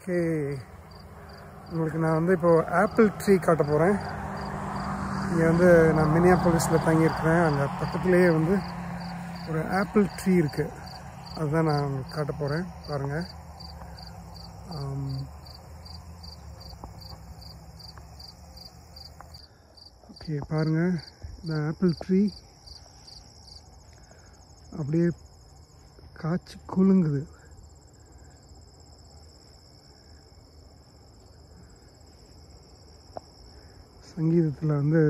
Okay, உங்களுக்கு நான் வந்து இப்போது ஆப்பிள் ட்ரீ காட்ட போகிறேன். இங்கே வந்து நான் மினியாபோலிஸில் தங்கியிருக்கிறேன். அங்கே பக்கத்துலேயே வந்து ஒரு ஆப்பிள் ட்ரீ இருக்குது. அதுதான் நான் உங்களுக்கு காட்ட போகிறேன். பாருங்கள். ஓகே, பாருங்கள், இந்த ஆப்பிள் ட்ரீ அப்படியே காய்ச்சி குலுங்குது. சங்கீதத்தில் வந்து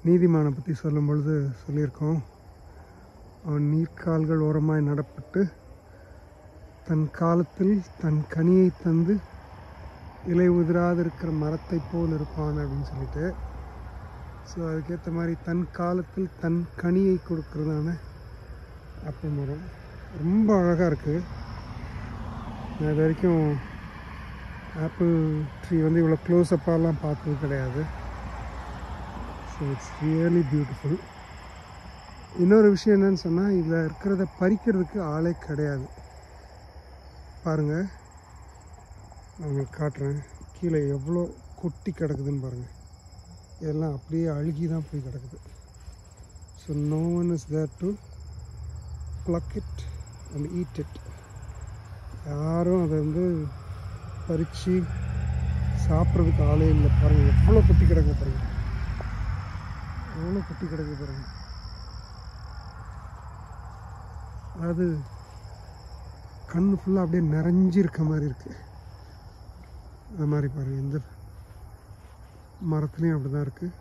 நீதிமானை பற்றி சொல்லும் பொழுது சொல்லியிருக்கோம். அவன் நீர்க்கால்கள் ஓரமாய் நடப்பட்டு தன் காலத்தில் தன் கனியை தந்து இலை உதிராதிருக்கிற மரத்தை போல் இருப்பான் அப்படின்னு சொல்லிட்டு. ஸோ அதுக்கேற்ற மாதிரி தன் காலத்தில் தன் கனியை கொடுக்கறதான ஆப்பிள் மரம் ரொம்ப அழகாக இருக்குது. நான் இது வரைக்கும் ஆப்பிள் ட்ரீ வந்து இவ்வளோ க்ளோஸ்அப்பாலாம் பார்த்தது கிடையாது. So it's really beautiful. இன்னொரு விஷயம் என்னன்னு சொன்னால், இதில் இருக்கிறத பறிக்கிறதுக்கு ஆளே கிடையாது. பாருங்கள், நான் உங்களுக்கு காட்டுறேன். கீழே எவ்வளோ கொட்டி கிடக்குதுன்னு பாருங்கள். இதெல்லாம் அப்படியே அழுகி தான் போய் கிடக்குது. So no one is there to pluck it and eat it. யாரும் அதை வந்து பறித்து சாப்பிட்றதுக்கு ஆளே இல்லை. பாருங்கள், எவ்வளோ கொட்டி கிடக்கு பாருங்கள், எவ்வளோ கொட்டி கிடக்கு பாருங்கள். அதாவது கண் ஃபுல்லாக அப்படியே நிறைஞ்சிருக்க மாதிரி இருக்குது. அது மாதிரி பாருங்கள், இந்த மரத்துலேயும் அப்படி தான் இருக்குது.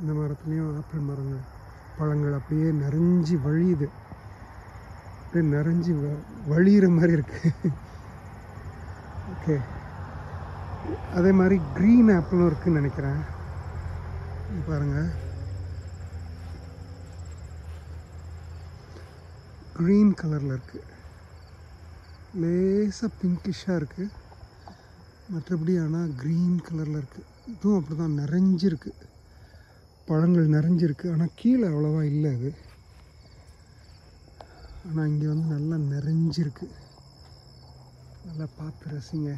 இந்த மரத்துலேயும் ஆப்பிள் மரங்கள் பழங்கள் அப்படியே நிறைஞ்சி வழியுது. அப்படியே நிறைஞ்சி வழியிற மாதிரி இருக்குது. ஓகே, அதே மாதிரி க்ரீன் ஆப்பிளும் இருக்குதுன்னு நினைக்கிறேன். பாருங்கள், க்ரீன் கலரில் இருக்குது. லேசாக பிங்கிஷாக இருக்குது. மற்றபடி ஆனால் க்ரீன் கலரில் இருக்குது. இதுவும் அப்படி தான் நிறைஞ்சிருக்கு, பழங்கள் நிறைஞ்சிருக்கு. ஆனால் கீழே அவ்வளோவா இல்லை அது. ஆனால் இங்கே வந்து நல்லா நிறைஞ்சிருக்கு. நல்லா பார்த்து ரசிங்க.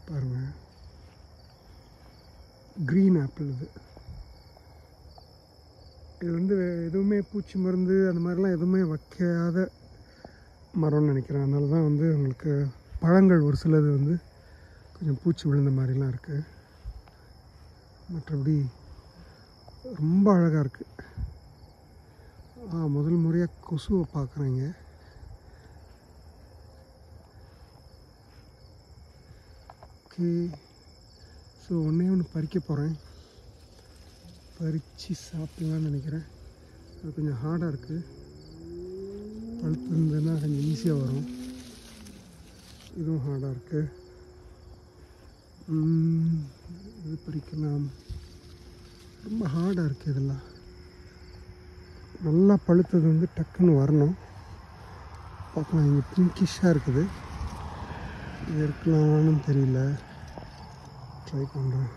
பாருங்கள், க்ரீன் ஆப்பிள் இது வந்து எதுவுமே பூச்சி மருந்து அந்த மாதிரிலாம் எதுவுமே வைக்காத மரம்னு நினைக்கிறேன். அதனால தான் வந்து உங்களுக்கு பழங்கள் ஒரு சிலது வந்து கொஞ்சம் பூச்சி விழுந்த மாதிரிலாம் இருக்குது. மற்றபடி ரொம்ப அழகாக இருக்குது. முதல் முறையாக கொசுவை பார்க்குறேங்க. ஓகே, ஸோ ஒன்று பறிக்க போகிறேன். பறித்து சாப்பிடலான்னு நினைக்கிறேன். அது கொஞ்சம் ஹார்டாக இருக்குது. பழுத்து இருந்ததுன்னா கொஞ்சம் ஈஸியாக வரும். இதுவும் ஹார்டாக இருக்குது. இது பறிக்கலாம். ரொம்ப ஹார்டாக இருக்குது. இதெல்லாம் நல்லா பழுத்தது வந்து டக்குன்னு வரணும். பார்க்கலாம், இங்கே பிங்கிஷாக இருக்குது. இது இருக்கலாம்னு தெரியல. ட்ரை பண்ணுறேன்.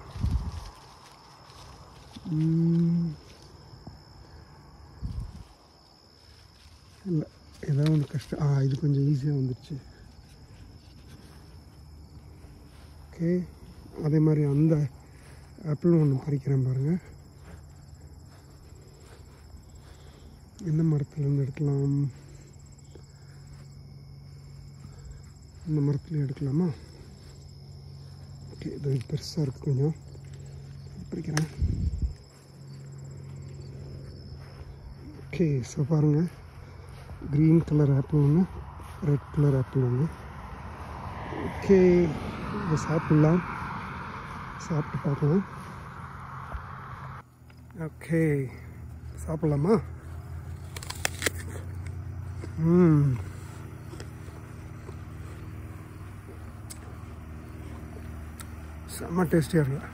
இல்லை, ஏதாவது ஒன்று கஷ்டம். இது கொஞ்சம் ஈஸியாக வந்துடுச்சு. ஓகே, அதே மாதிரி அந்த ஆப்பிளும் ஒன்று பறிக்கிறேன் பாருங்கள். எந்த மரத்துலேருந்து எடுக்கலாம்? இந்த மரத்துலேயும் எடுக்கலாமா? ஓகே, இது பெருசாக இருக்குது, கொஞ்சம் பறிக்கிறேன். ஓகே, ஸோ பாருங்கள், க்ரீன் கலர் ஆப்பிள் ஒன்று, ரெட் கலர் ஆப்பிள் ஒன்று. ஓகே, இதை சாப்பிட்லாம். சாப்பிட்டு பார்க்கலாம். ஓகே, சாப்பிட்லாமா? செம்ம டேஸ்டியாக இருக்கு.